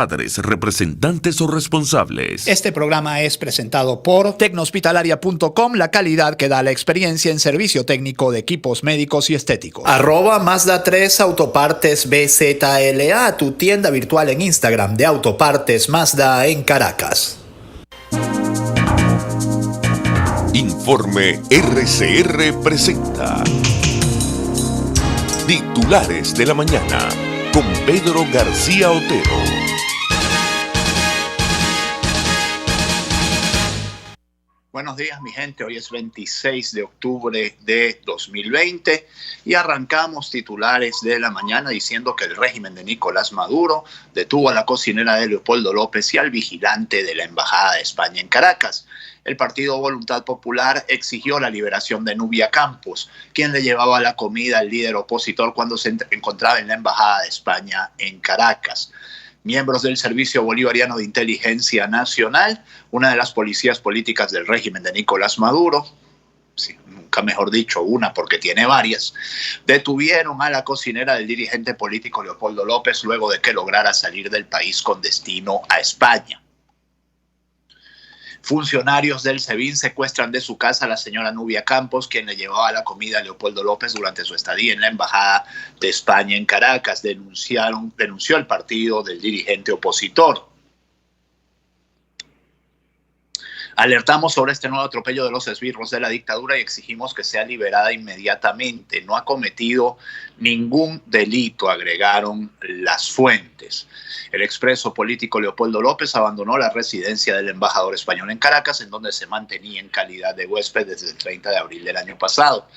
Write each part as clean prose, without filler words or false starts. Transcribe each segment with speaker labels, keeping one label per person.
Speaker 1: Padres, representantes o responsables.
Speaker 2: Este programa es presentado por Tecnohospitalaria.com, la calidad que da la experiencia en servicio técnico de equipos médicos y estéticos.
Speaker 3: Mazda 3 Autopartes BZLA, tu tienda virtual en Instagram de Autopartes Mazda en Caracas.
Speaker 1: Informe RCR presenta Titulares de la Mañana con Pedro García Otero.
Speaker 4: Buenos días, mi gente. Hoy es 26 de octubre de 2020 y arrancamos titulares de la mañana diciendo que el régimen de Nicolás Maduro detuvo a la cocinera de Leopoldo López y al vigilante de la Embajada de España en Caracas. El partido Voluntad Popular exigió la liberación de Nubia Campos, quien le llevaba la comida al líder opositor cuando se encontraba en la Embajada de España en Caracas. Miembros del Servicio Bolivariano de Inteligencia Nacional, una de las policías políticas del régimen de Nicolás Maduro, sí, nunca mejor dicho una porque tiene varias, detuvieron a la cocinera del dirigente político Leopoldo López luego de que lograra salir del país con destino a España. Funcionarios del SEBIN secuestran de su casa a la señora Nubia Campos, quien le llevaba la comida a Leopoldo López durante su estadía en la Embajada de España en Caracas. Denunció el partido del dirigente opositor. Alertamos sobre este nuevo atropello de los esbirros de la dictadura y exigimos que sea liberada inmediatamente. No ha cometido ningún delito, agregaron las fuentes. El expreso político Leopoldo López abandonó la residencia del embajador español en Caracas, en donde se mantenía en calidad de huésped desde el 30 de abril del año pasado.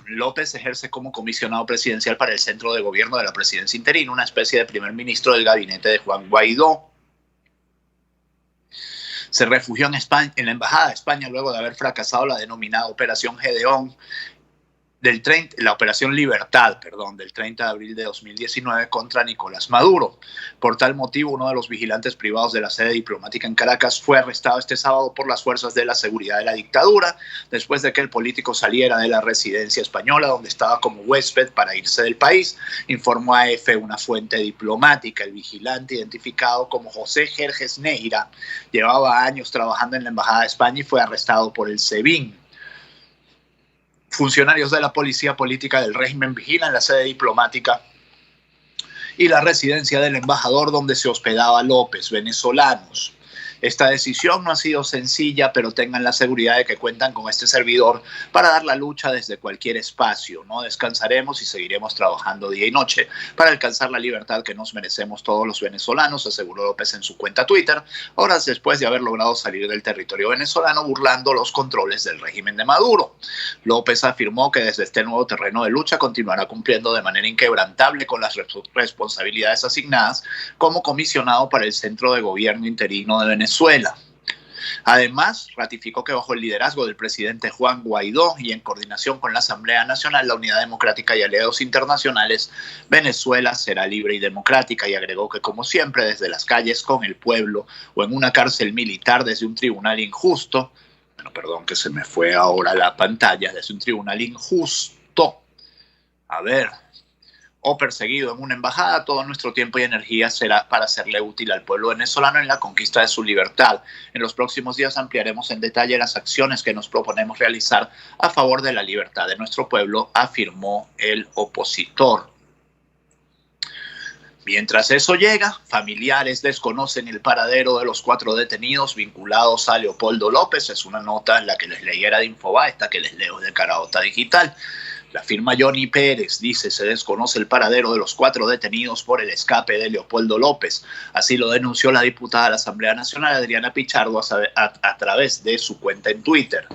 Speaker 4: López ejerce como comisionado presidencial para el Centro de Gobierno de la Presidencia Interina, una especie de primer ministro del gabinete de Juan Guaidó. Se refugió en España, en la Embajada de España luego de haber fracasado la denominada Operación Gedeón, la Operación Libertad, del 30 de abril de 2019 contra Nicolás Maduro. Por tal motivo, uno de los vigilantes privados de la sede diplomática en Caracas fue arrestado este sábado por las fuerzas de la seguridad de la dictadura, después de que el político saliera de la residencia española, donde estaba como huésped, para irse del país, informó a EFE una fuente diplomática. El vigilante, identificado como José Jerjes Neira, llevaba años trabajando en la Embajada de España y fue arrestado por el SEBIN. Funcionarios de la policía política del régimen vigilan la sede diplomática y la residencia del embajador donde se hospedaba López, venezolanos. Esta decisión no ha sido sencilla, pero tengan la seguridad de que cuentan con este servidor para dar la lucha desde cualquier espacio. No descansaremos y seguiremos trabajando día y noche para alcanzar la libertad que nos merecemos todos los venezolanos, aseguró López en su cuenta Twitter, horas después de haber logrado salir del territorio venezolano burlando los controles del régimen de Maduro. López afirmó que desde este nuevo terreno de lucha continuará cumpliendo de manera inquebrantable con las responsabilidades asignadas como comisionado para el Centro de Gobierno Interino de Venezuela. Además, ratificó que bajo el liderazgo del presidente Juan Guaidó y en coordinación con la Asamblea Nacional, la Unidad Democrática y aliados internacionales, Venezuela será libre y democrática, y agregó que, como siempre, desde las calles con el pueblo o en una cárcel militar desde un tribunal injusto, que se me fue ahora la pantalla, desde un tribunal injusto, o perseguido en una embajada, todo nuestro tiempo y energía será para serle útil al pueblo venezolano en la conquista de su libertad. En los próximos días ampliaremos en detalle las acciones que nos proponemos realizar a favor de la libertad de nuestro pueblo, afirmó el opositor. Mientras eso llega, familiares desconocen el paradero de los 4 detenidos vinculados a Leopoldo López. Es una nota en la que les leyera de Infobae, esta que les leo de Caraota Digital. La firma Johnny Pérez dice: se desconoce el paradero de los 4 detenidos por el escape de Leopoldo López. Así lo denunció la diputada de la Asamblea Nacional, Adriana Pichardo, a través de su cuenta en Twitter.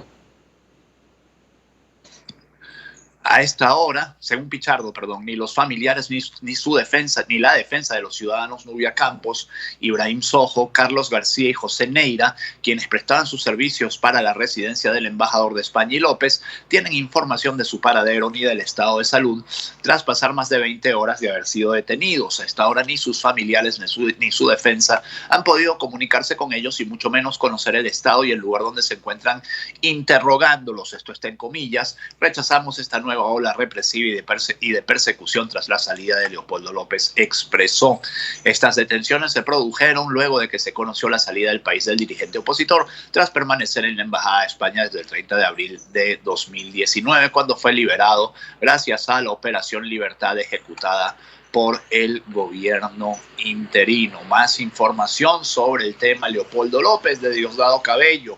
Speaker 4: A esta hora, según Pichardo, ni los familiares ni su defensa, ni la defensa de los ciudadanos Nubia Campos, Ibrahim Sojo, Carlos García y José Neira, quienes prestaban sus servicios para la residencia del embajador de España y López, tienen información de su paradero ni del estado de salud tras pasar más de 20 horas de haber sido detenidos. A esta hora ni sus familiares ni su defensa han podido comunicarse con ellos y mucho menos conocer el estado y el lugar donde se encuentran interrogándolos. Esto está en comillas. Rechazamos esta nueva nueva ola represiva y de persecución tras la salida de Leopoldo López, expresó. Estas detenciones se produjeron luego de que se conoció la salida del país del dirigente opositor tras permanecer en la Embajada de España desde el 30 de abril de 2019, cuando fue liberado gracias a la Operación Libertad ejecutada por el gobierno interino. Más información sobre el tema Leopoldo López de Diosdado Cabello.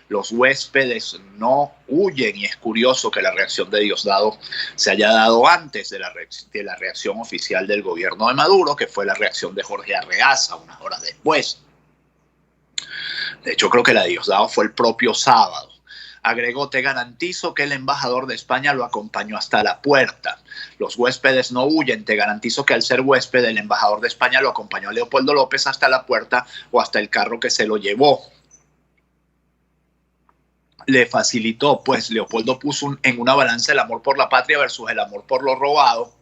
Speaker 4: Los huéspedes no huyen y es curioso que la reacción de Diosdado se haya dado antes de la reacción oficial del gobierno de Maduro, que fue la reacción de Jorge Arreaza unas horas después. De hecho, creo que la de Diosdado fue el propio sábado. Agregó: te garantizo que el embajador de España lo acompañó hasta la puerta. Los huéspedes no huyen. Te garantizo que al ser huésped, el embajador de España lo acompañó a Leopoldo López hasta la puerta o hasta el carro que se lo llevó. Le facilitó, pues Leopoldo puso en una balanza el amor por la patria versus el amor por lo robado.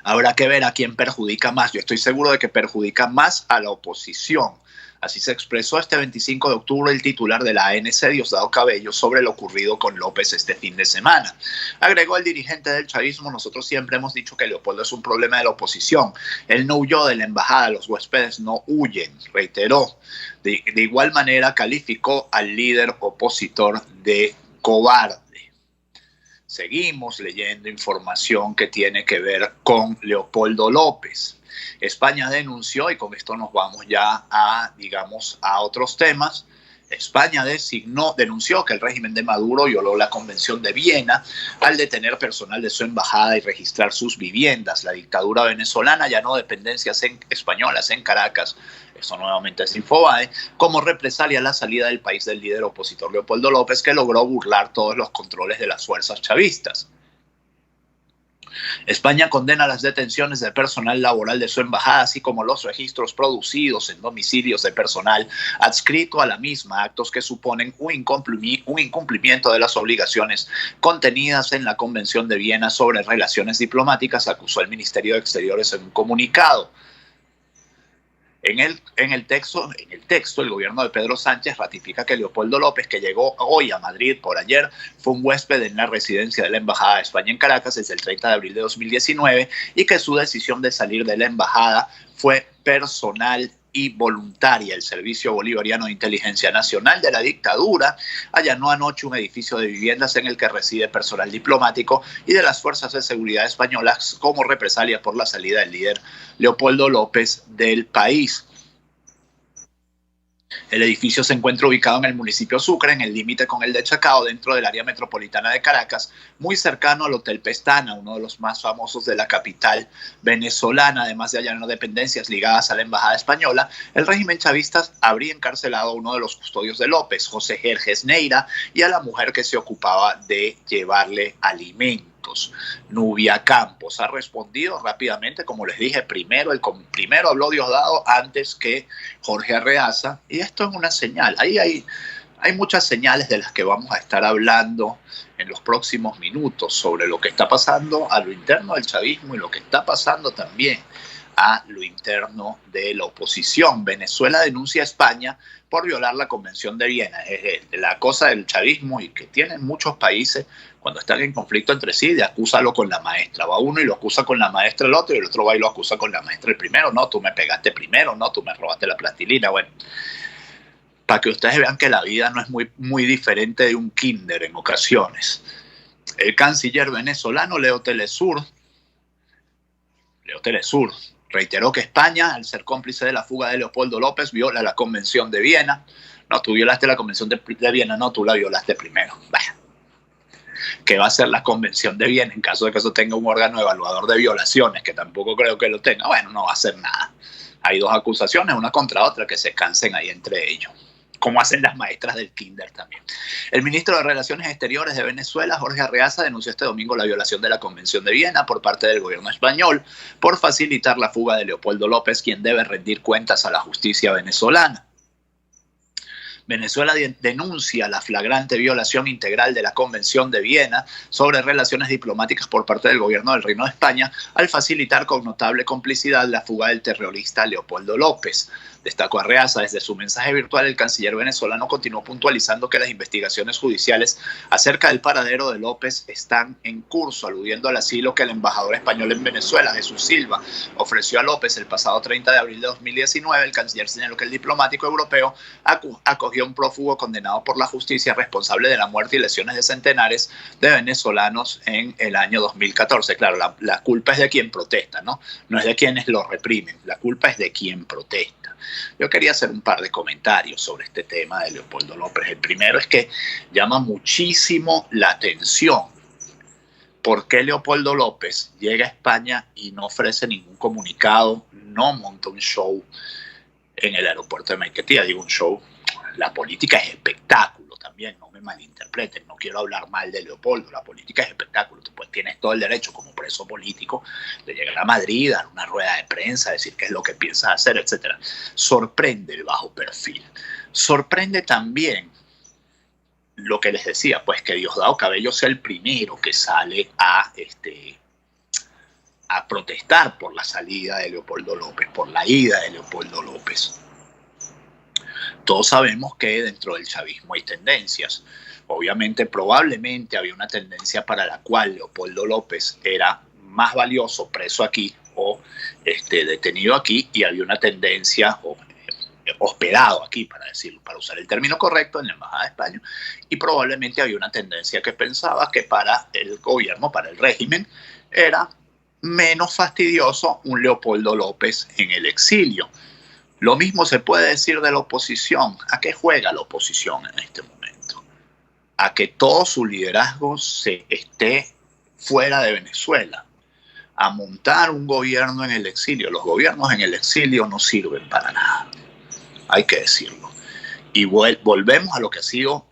Speaker 4: Habrá que ver a quién perjudica más. Yo estoy seguro de que perjudica más a la oposición. Así se expresó este 25 de octubre el titular de la ANC, Diosdado Cabello, sobre lo ocurrido con López este fin de semana. Agregó el dirigente del chavismo: nosotros siempre hemos dicho que Leopoldo es un problema de la oposición. Él no huyó de la embajada, los huéspedes no huyen, reiteró. De igual manera calificó al líder opositor de cobarde. Seguimos leyendo información que tiene que ver con Leopoldo López. España denunció, y con esto nos vamos ya a otros temas. España denunció que el régimen de Maduro violó la Convención de Viena al detener personal de su embajada y registrar sus viviendas. La dictadura venezolana allanó dependencias españolas en Caracas, eso nuevamente es Infobae, como represalia a la salida del país del líder opositor Leopoldo López, que logró burlar todos los controles de las fuerzas chavistas. España condena las detenciones de personal laboral de su embajada, así como los registros producidos en domicilios de personal adscrito a la misma, actos que suponen un incumplimiento de las obligaciones contenidas en la Convención de Viena sobre relaciones diplomáticas, acusó el Ministerio de Exteriores en un comunicado. En el texto, el gobierno de Pedro Sánchez ratifica que Leopoldo López, que llegó hoy a Madrid por ayer, fue un huésped en la residencia de la Embajada de España en Caracas desde el 30 de abril de 2019 y que su decisión de salir de la embajada fue personal y voluntaria. El Servicio Bolivariano de Inteligencia Nacional de la dictadura allanó anoche un edificio de viviendas en el que reside personal diplomático y de las fuerzas de seguridad españolas como represalia por la salida del líder Leopoldo López del país. El edificio se encuentra ubicado en el municipio Sucre, en el límite con el de Chacao, dentro del área metropolitana de Caracas, muy cercano al Hotel Pestana, uno de los más famosos de la capital venezolana. Además de allanar dependencias ligadas a la embajada española, el régimen chavista habría encarcelado a uno de los custodios de López, José Jerjes Neira, y a la mujer que se ocupaba de llevarle alimentos. Nubia Campos ha respondido rápidamente, como les dije, primero habló Diosdado antes que Jorge Arreaza, y esto es una señal. Ahí hay muchas señales de las que vamos a estar hablando en los próximos minutos sobre lo que está pasando a lo interno del chavismo y lo que está pasando también a lo interno de la oposición. Venezuela denuncia a España por violar la Convención de Viena. Es la cosa del chavismo y que tienen muchos países cuando están en conflicto entre sí, de acúsalo con la maestra. Va uno y lo acusa con la maestra el otro, y el otro va y lo acusa con la maestra el primero. No, tú me pegaste primero, no, tú me robaste la plastilina. Bueno, para que ustedes vean que la vida no es muy diferente de un kinder en ocasiones. El canciller venezolano Leo Telesur reiteró que España, al ser cómplice de la fuga de Leopoldo López, viola la Convención de Viena. No, tú violaste la Convención de Viena, no, tú la violaste primero. Bueno, ¿qué va a hacer la Convención de Viena en caso de que eso tenga un órgano evaluador de violaciones, que tampoco creo que lo tenga? Bueno, no va a hacer nada. Hay dos acusaciones, una contra otra, que se cansen ahí entre ellos, como hacen las maestras del kinder también. El ministro de Relaciones Exteriores de Venezuela, Jorge Arreaza, denunció este domingo la violación de la Convención de Viena por parte del gobierno español por facilitar la fuga de Leopoldo López, quien debe rendir cuentas a la justicia venezolana. Venezuela denuncia la flagrante violación integral de la Convención de Viena sobre relaciones diplomáticas por parte del gobierno del Reino de España al facilitar con notable complicidad la fuga del terrorista Leopoldo López. Destacó Arreaza, desde su mensaje virtual el canciller venezolano continuó puntualizando que las investigaciones judiciales acerca del paradero de López están en curso, aludiendo al asilo que el embajador español en Venezuela, Jesús Silva, ofreció a López el pasado 30 de abril de 2019. El canciller señaló que el diplomático europeo acogió a un prófugo condenado por la justicia responsable de la muerte y lesiones de centenares de venezolanos en el año 2014. Claro, la culpa es de quien protesta, ¿no? No es de quienes lo reprimen, la culpa es de quien protesta. Yo quería hacer un par de comentarios sobre este tema de Leopoldo López. El primero es que llama muchísimo la atención por qué Leopoldo López llega a España y no ofrece ningún comunicado, no monta un show en el aeropuerto de Maiquetía. Digo un show, la política es espectáculo también, no me malinterpreten, no quiero hablar mal de Leopoldo, la política es espectáculo, tú pues tienes todo el derecho como preso político de llegar a Madrid, dar una rueda de prensa, decir qué es lo que piensas hacer, etc. Sorprende el bajo perfil, sorprende también lo que les decía, pues que Diosdado Cabello sea el primero que sale a protestar por la salida de Leopoldo López, por la ida de Leopoldo López. Todos sabemos que dentro del chavismo hay tendencias. Obviamente, probablemente había una tendencia para la cual Leopoldo López era más valioso preso aquí o detenido aquí, y había una tendencia hospedado aquí, para decirlo, para usar el término correcto, en la Embajada de España, y probablemente había una tendencia que pensaba que para el gobierno, para el régimen, era menos fastidioso un Leopoldo López en el exilio. Lo mismo se puede decir de la oposición. ¿A qué juega la oposición en este momento? A que todo su liderazgo se esté fuera de Venezuela, a montar un gobierno en el exilio. Los gobiernos en el exilio no sirven para nada, hay que decirlo. Y volvemos a lo que ha sido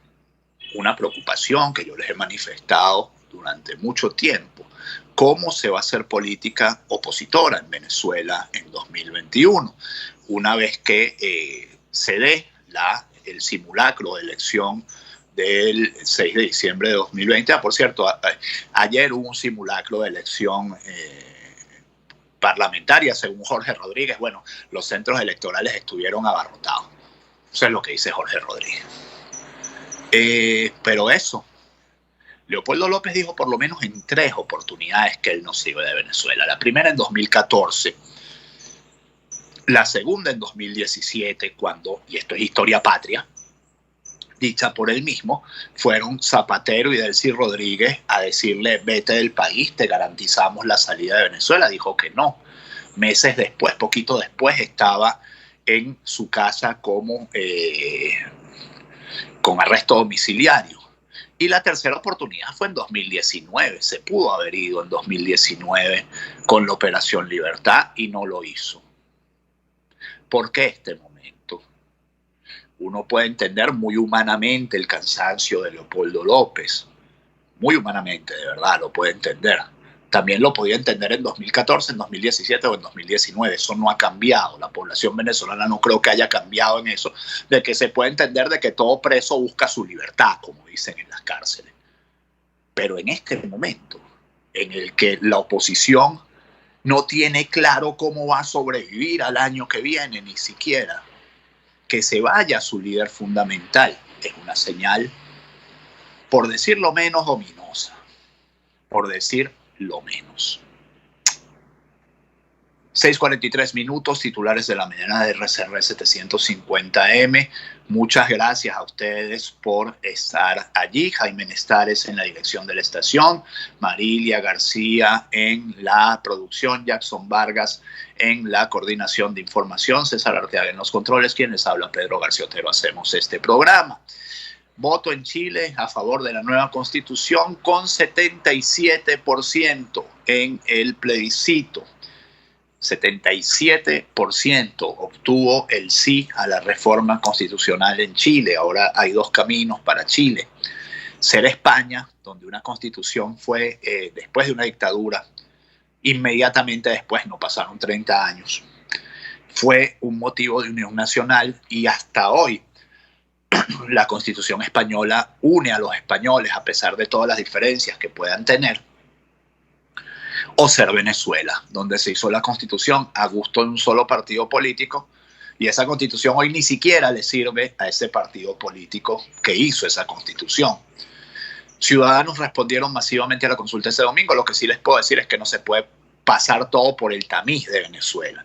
Speaker 4: una preocupación que yo les he manifestado durante mucho tiempo. ¿Cómo se va a hacer política opositora en Venezuela en 2021? Una vez que se dé el simulacro de elección del 6 de diciembre de 2020. Por cierto, ayer hubo un simulacro de elección parlamentaria, según Jorge Rodríguez. Bueno, los centros electorales estuvieron abarrotados. Eso es lo que dice Jorge Rodríguez. Pero eso, Leopoldo López dijo por lo menos en 3 oportunidades que él no se iba de Venezuela. La primera en 2014, la segunda en 2017, cuando, y esto es historia patria, dicha por él mismo, fueron Zapatero y Delcy Rodríguez a decirle: vete del país, te garantizamos la salida de Venezuela. Dijo que no. Meses después, poquito después, estaba en su casa con arresto domiciliario. Y la tercera oportunidad fue en 2019. Se pudo haber ido en 2019 con la Operación Libertad y no lo hizo. ¿Por qué este momento? Uno puede entender muy humanamente el cansancio de Leopoldo López. Muy humanamente, de verdad, lo puede entender. También lo podía entender en 2014, en 2017 o en 2019. Eso no ha cambiado. La población venezolana no creo que haya cambiado en eso. De que se puede entender de que todo preso busca su libertad, como dicen en las cárceles. Pero en este momento, en el que la oposición no tiene claro cómo va a sobrevivir al año que viene, ni siquiera que se vaya su líder fundamental, es una señal, por decir lo menos, ominosa. Por decir lo menos. 6:43 minutos, titulares de la mañana de RCR 750M. Muchas gracias a ustedes por estar allí. Jaime Nestares en la dirección de la estación, Marilia García en la producción, Jackson Vargas en la coordinación de información, César Arteaga en los controles, quien les habla, Pedro García Otero. Hacemos este programa. Voto en Chile a favor de la nueva constitución con 77% en el plebiscito. 77% obtuvo el sí a la reforma constitucional en Chile. Ahora hay 2 caminos para Chile. Ser España, donde una constitución fue después de una dictadura, inmediatamente después, no pasaron 30 años, fue un motivo de unión nacional, y hasta hoy la Constitución española une a los españoles a pesar de todas las diferencias que puedan tener, o ser Venezuela, donde se hizo la Constitución a gusto de un solo partido político, y esa Constitución hoy ni siquiera le sirve a ese partido político que hizo esa Constitución. Ciudadanos respondieron masivamente a la consulta ese domingo. Lo que sí les puedo decir es que no se puede pasar todo por el tamiz de Venezuela.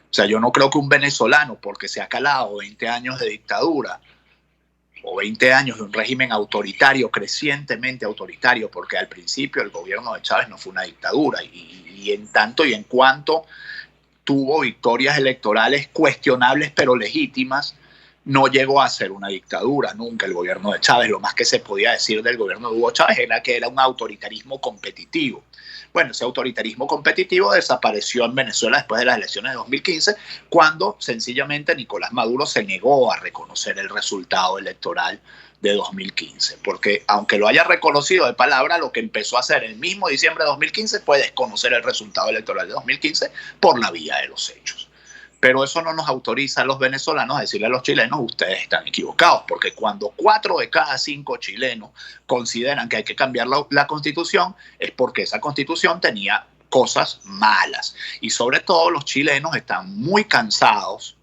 Speaker 4: O sea, yo no creo que un venezolano, porque se ha calado 20 años de dictadura o 20 años de un régimen autoritario, crecientemente autoritario, porque al principio el gobierno de Chávez no fue una dictadura, y en tanto y en cuanto tuvo victorias electorales cuestionables pero legítimas, no llegó a ser una dictadura nunca el gobierno de Chávez. Lo más que se podía decir del gobierno de Hugo Chávez era que era un autoritarismo competitivo. Bueno, ese autoritarismo competitivo desapareció en Venezuela después de las elecciones de 2015, cuando sencillamente Nicolás Maduro se negó a reconocer el resultado electoral de 2015, porque aunque lo haya reconocido de palabra, lo que empezó a hacer el mismo diciembre de 2015 fue desconocer el resultado electoral de 2015 por la vía de los hechos. Pero eso no nos autoriza a los venezolanos a decirle a los chilenos: ustedes están equivocados, porque cuando 4 de cada 5 chilenos consideran que hay que cambiar la Constitución, es porque esa Constitución tenía cosas malas. Y sobre todo los chilenos están muy cansados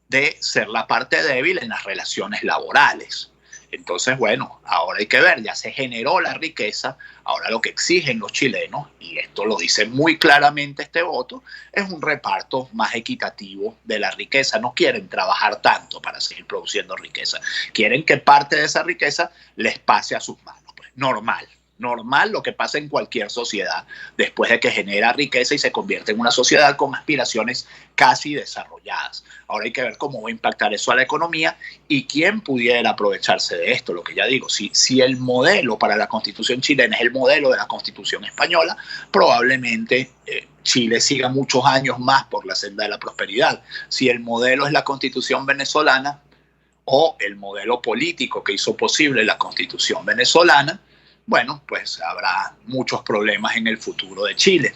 Speaker 4: de ser la parte débil en las relaciones laborales. Entonces, bueno, ahora hay que ver, ya se generó la riqueza, ahora lo que exigen los chilenos, y esto lo dice muy claramente este voto, es un reparto más equitativo de la riqueza. No quieren trabajar tanto para seguir produciendo riqueza, quieren que parte de esa riqueza les pase a sus manos. Pues, normal lo que pasa en cualquier sociedad después de que genera riqueza y se convierte en una sociedad con aspiraciones casi desarrolladas. Ahora hay que ver cómo va a impactar eso a la economía y quién pudiera aprovecharse de esto. Lo que ya digo, si el modelo para la Constitución chilena es el modelo de la Constitución española, probablemente Chile siga muchos años más por la senda de la prosperidad. Si el modelo es la Constitución venezolana o el modelo político que hizo posible la Constitución venezolana, bueno, pues habrá muchos problemas en el futuro de Chile.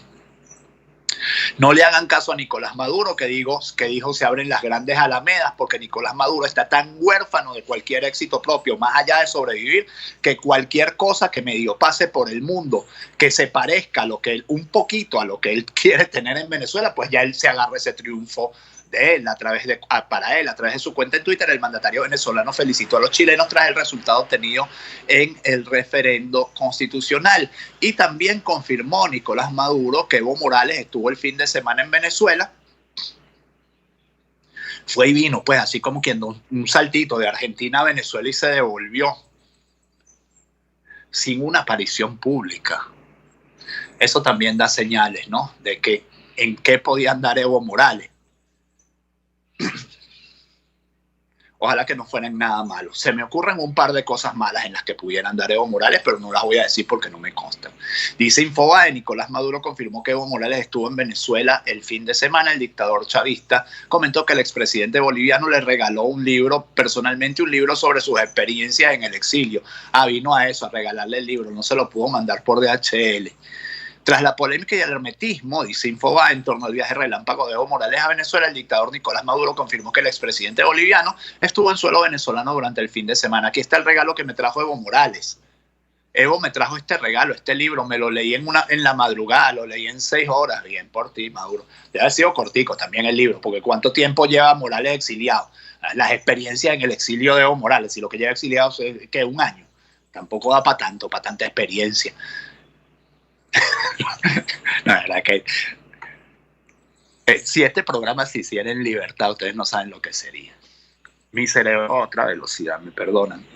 Speaker 4: No le hagan caso a Nicolás Maduro, que dijo se abren las grandes alamedas, porque Nicolás Maduro está tan huérfano de cualquier éxito propio, más allá de sobrevivir, que cualquier cosa que medio pase por el mundo, que se parezca a lo que un poquito a lo que él quiere tener en Venezuela, pues ya él se agarra ese triunfo de él, para él, a través de su cuenta en Twitter. El mandatario venezolano felicitó a los chilenos tras el resultado obtenido en el referendo constitucional, y también confirmó Nicolás Maduro que Evo Morales estuvo el fin de semana en Venezuela. Fue y vino, pues así como quien un saltito de Argentina a Venezuela, y se devolvió sin una aparición pública. Eso también da señales, ¿no?, de que en qué podía andar Evo Morales. Ojalá que no fueran nada malo. Se me ocurren un par de cosas malas en las que pudiera andar Evo Morales, pero no las voy a decir porque no me constan. Dice Infobae: Nicolás Maduro confirmó que Evo Morales estuvo en Venezuela el fin de semana. El dictador chavista comentó que el expresidente boliviano le regaló personalmente un libro sobre sus experiencias en el exilio. Vino a eso, a regalarle el libro, no se lo pudo mandar por DHL. Tras la polémica y el hermetismo, dice Infobae, en torno al viaje relámpago de Evo Morales a Venezuela, el dictador Nicolás Maduro confirmó que el expresidente boliviano estuvo en suelo venezolano durante el fin de semana. Aquí está el regalo que me trajo Evo Morales. Evo me trajo este regalo, este libro, me lo leí en la madrugada, lo leí en 6 horas. Bien por ti, Maduro. Debe haber sido cortico también el libro, porque ¿cuánto tiempo lleva Morales exiliado? Las experiencias en el exilio de Evo Morales, si lo que lleva exiliado es que 1 año. Tampoco da para tanto, para tanta experiencia. La verdad que si este programa se hiciera en libertad, ustedes no saben lo que sería. Mi cerebro a otra velocidad, me perdonan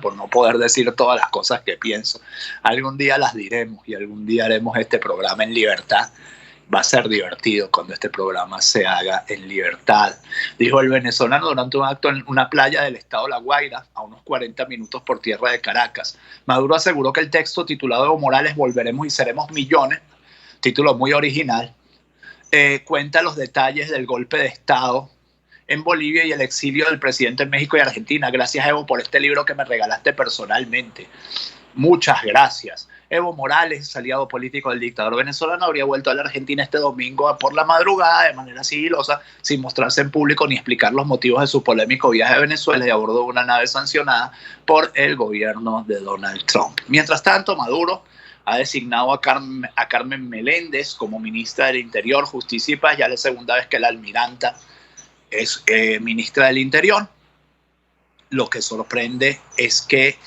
Speaker 4: por no poder decir todas las cosas que pienso. Algún día las diremos y algún día haremos este programa en libertad. Va a ser divertido cuando este programa se haga en libertad, dijo el venezolano durante un acto en una playa del estado La Guaira, a unos 40 minutos por tierra de Caracas. Maduro aseguró que el texto titulado Evo Morales, volveremos y seremos millones, título muy original, cuenta los detalles del golpe de estado en Bolivia y el exilio del presidente en México y Argentina. Gracias, Evo, por este libro que me regalaste personalmente. Muchas gracias. Evo Morales, aliado político del dictador venezolano, habría vuelto a la Argentina este domingo por la madrugada de manera sigilosa, sin mostrarse en público ni explicar los motivos de su polémico viaje a Venezuela y a bordo de una nave sancionada por el gobierno de Donald Trump. Mientras tanto, Maduro ha designado a Carmen Meléndez como ministra del Interior, Justicia y Paz, ya la segunda vez que la almiranta es ministra del Interior. Lo que sorprende es que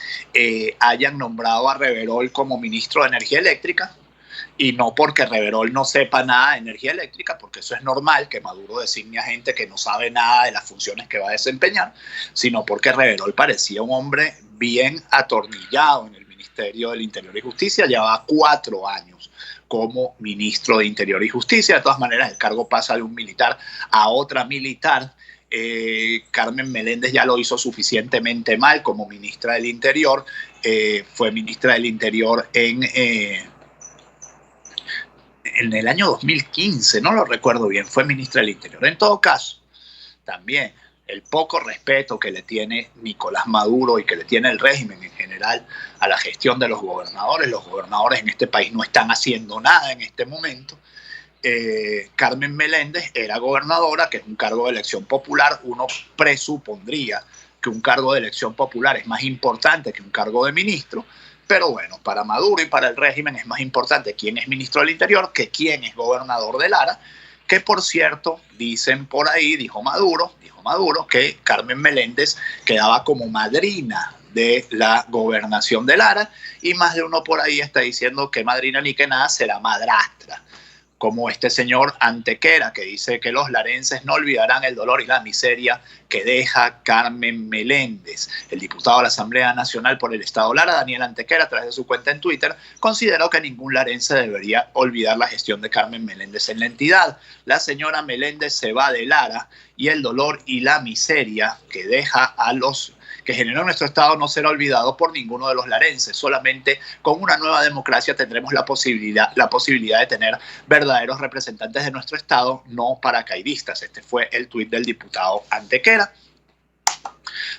Speaker 4: hayan nombrado a Reverol como ministro de Energía Eléctrica, y no porque Reverol no sepa nada de energía eléctrica, porque eso es normal que Maduro designe a gente que no sabe nada de las funciones que va a desempeñar, sino porque Reverol parecía un hombre bien atornillado en el Ministerio del Interior y Justicia, llevaba 4 años como ministro de Interior y Justicia. De todas maneras, el cargo pasa de un militar a otra militar. Carmen Meléndez ya lo hizo suficientemente mal como ministra del Interior. Fue ministra del Interior en el año 2015, no lo recuerdo bien, fue ministra del Interior. En todo caso, también el poco respeto que le tiene Nicolás Maduro y que le tiene el régimen en general a la gestión de los gobernadores. Los gobernadores en este país no están haciendo nada en este momento. Carmen Meléndez era gobernadora, que es un cargo de elección popular. Uno presupondría que un cargo de elección popular es más importante que un cargo de ministro, pero bueno, para Maduro y para el régimen es más importante quién es ministro del Interior que quién es gobernador de Lara, que por cierto, dicen por ahí, dijo Maduro que Carmen Meléndez quedaba como madrina de la gobernación de Lara, y más de uno por ahí está diciendo que madrina ni que nada, será madrastra, como este señor Antequera, que dice que los larenses no olvidarán el dolor y la miseria que deja Carmen Meléndez. El diputado de la Asamblea Nacional por el Estado Lara, Daniel Antequera, a través de su cuenta en Twitter, consideró que ningún larense debería olvidar la gestión de Carmen Meléndez en la entidad. La señora Meléndez se va de Lara y el dolor y la miseria que deja a los que generó nuestro Estado no será olvidado por ninguno de los larenses. Solamente con una nueva democracia tendremos la posibilidad de tener verdaderos representantes de nuestro Estado, no paracaidistas. Este fue el tuit del diputado Antequera.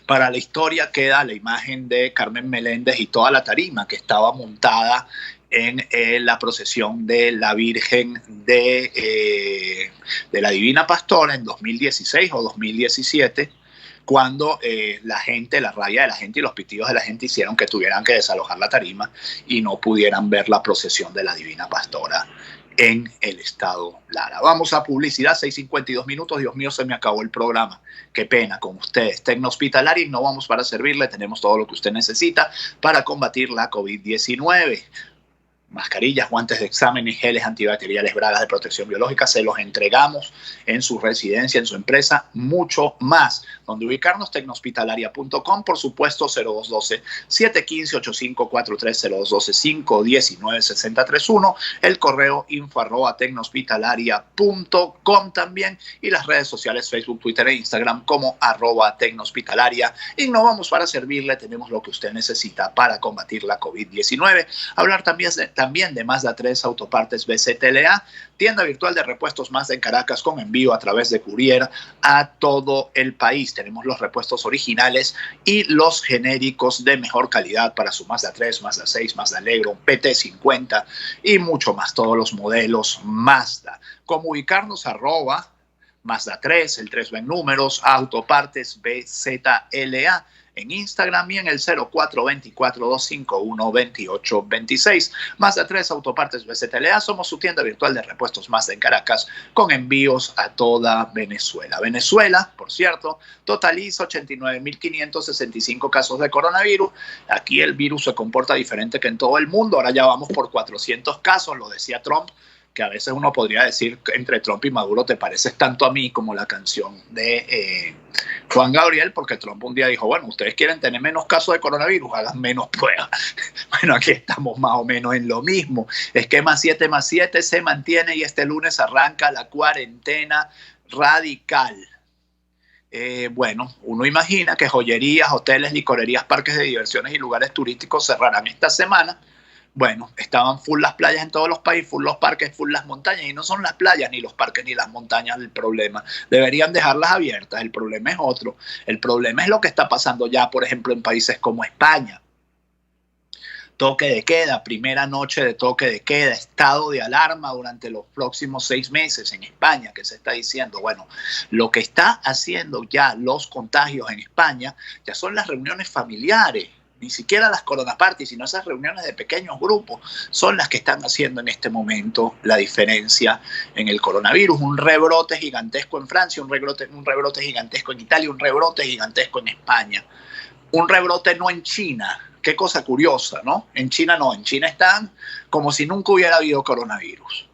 Speaker 4: Para la historia queda la imagen de Carmen Meléndez y toda la tarima que estaba montada en la procesión de la Virgen de la Divina Pastora en 2016 o 2017, cuando la rabia de la gente y los pitidos de la gente hicieron que tuvieran que desalojar la tarima y no pudieran ver la procesión de la Divina Pastora en el estado Lara. Vamos a publicidad, 6:52 minutos. Dios mío, se me acabó el programa. Qué pena con ustedes. Tecnohospitalaria, no vamos para servirle. Tenemos todo lo que usted necesita para combatir la COVID-19. Mascarillas, guantes de exámenes, geles antibacteriales, bragas de protección biológica, se los entregamos en su residencia, en su empresa, mucho más. Donde ubicarnos, tecnohospitalaria.com, por supuesto, 0212-715-8543, 0212-519-6031, el correo info@tecnohospitalaria.com también, y las redes sociales Facebook, Twitter e Instagram como @tecnohospitalaria. Innovamos para servirle, tenemos lo que usted necesita para combatir la COVID-19. Hablar también de Mazda 3 Autopartes BCTLA, tienda virtual de repuestos Mazda en Caracas con envío a través de courier a todo el país. Tenemos los repuestos originales y los genéricos de mejor calidad para su Mazda 3, Mazda 6, Mazda Allegro, PT50 y mucho más, todos los modelos Mazda. ¿Cómo ubicarnos? Mazda 3, el 3 va en números, Autopartes BZLA en Instagram y en el 0424-251-2826. Mazda 3 Autopartes BZLA, somos su tienda virtual de repuestos Mazda en Caracas con envíos a toda Venezuela. Venezuela, por cierto, totaliza 89.565 casos de coronavirus. Aquí el virus se comporta diferente que en todo el mundo. Ahora ya vamos por 400 casos, lo decía Trump, que a veces uno podría decir que entre Trump y Maduro te pareces tanto a mí como la canción de Juan Gabriel, porque Trump un día dijo, bueno, ustedes quieren tener menos casos de coronavirus, hagan menos pruebas. Bueno, aquí estamos más o menos en lo mismo. Esquema 7+7 se mantiene y este lunes arranca la cuarentena radical. Bueno, uno imagina que joyerías, hoteles, licorerías, parques de diversiones y lugares turísticos cerrarán esta semana. Bueno, estaban full las playas en todos los países, full los parques, full las montañas, y no son las playas, ni los parques, ni las montañas el problema. Deberían dejarlas abiertas, el problema es otro. El problema es lo que está pasando ya, por ejemplo, en países como España. toque de queda, primera noche de toque de queda, estado de alarma durante los próximos 6 meses en España, que se está diciendo. Bueno, lo que está haciendo ya los contagios en España ya son las reuniones familiares, ni siquiera las corona parties, sino esas reuniones de pequeños grupos son las que están haciendo en este momento la diferencia en el coronavirus. Un rebrote gigantesco en Francia, un rebrote gigantesco en Italia, un rebrote gigantesco en España. Un rebrote no en China. Qué cosa curiosa, ¿no? En China no, en China están como si nunca hubiera habido coronavirus.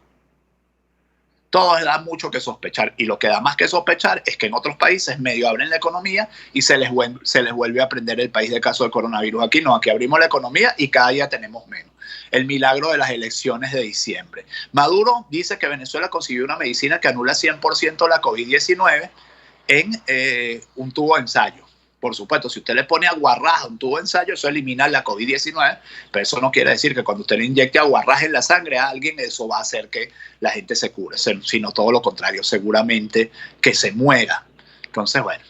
Speaker 4: Todos dan mucho que sospechar, y lo que da más que sospechar es que en otros países medio abren la economía y se les vuelve a prender el país de caso de coronavirus. Aquí no, aquí abrimos la economía y cada día tenemos menos. El milagro de las elecciones de diciembre. Maduro dice que Venezuela consiguió una medicina que anula 100% la COVID-19 en un tubo de ensayo. Por supuesto, si usted le pone aguarrás a un tubo de ensayo, eso elimina la COVID-19, pero eso no quiere decir que cuando usted le inyecte aguarrás en la sangre a alguien, eso va a hacer que la gente se cure, sino todo lo contrario, seguramente que se muera. Entonces, bueno,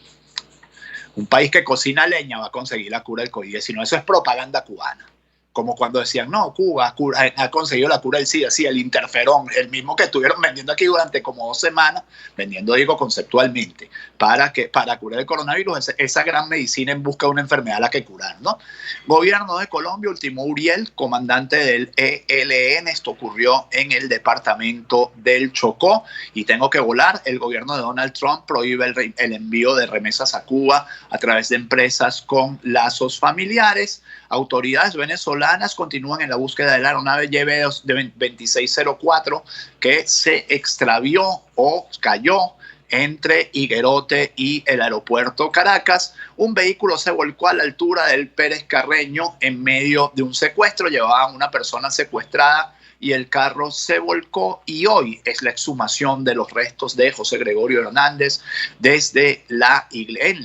Speaker 4: un país que cocina leña va a conseguir la cura del COVID-19. Eso es propaganda cubana. Como cuando decían, no, Cuba ha conseguido la cura del SIDA, sí, el interferón, el mismo que estuvieron vendiendo aquí durante como 2 semanas, vendiendo, digo, conceptualmente, para curar el coronavirus, esa gran medicina en busca de una enfermedad a la que curar, ¿no? Gobierno de Colombia ultimó Uriel, comandante del ELN. Esto ocurrió en el departamento del Chocó. Y tengo que volar. El gobierno de Donald Trump prohíbe el envío de remesas a Cuba a través de empresas con lazos familiares. Autoridades venezolanas continúan en la búsqueda de la aeronave YB-2604 que se extravió o cayó entre Higuerote y el aeropuerto Caracas. Un vehículo se volcó a la altura del Pérez Carreño en medio de un secuestro. Llevaban una persona secuestrada y el carro se volcó, y hoy es la exhumación de los restos de José Gregorio Hernández en la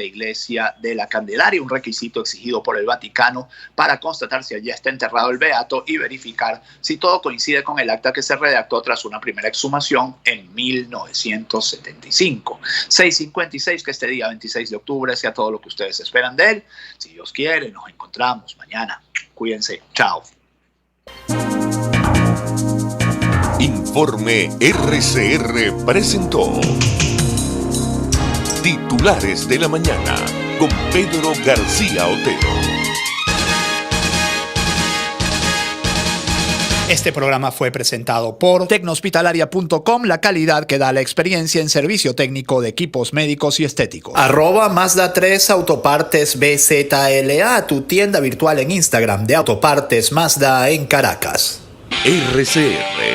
Speaker 4: iglesia de la Candelaria, un requisito exigido por el Vaticano para constatar si allí está enterrado el beato y verificar si todo coincide con el acta que se redactó tras una primera exhumación en 1975. 6:56, que este día 26 de octubre sea todo lo que ustedes esperan de él. Si Dios quiere, nos encontramos mañana. Cuídense. Chao.
Speaker 1: Informe RCR presentó Titulares de la Mañana con Pedro García Otero.
Speaker 2: Este programa fue presentado por Tecnohospitalaria.com, la calidad que da la experiencia en servicio técnico de equipos médicos y estéticos.
Speaker 3: @Mazda 3 Autopartes BZLA, tu tienda virtual en Instagram de Autopartes Mazda en Caracas.
Speaker 1: RCR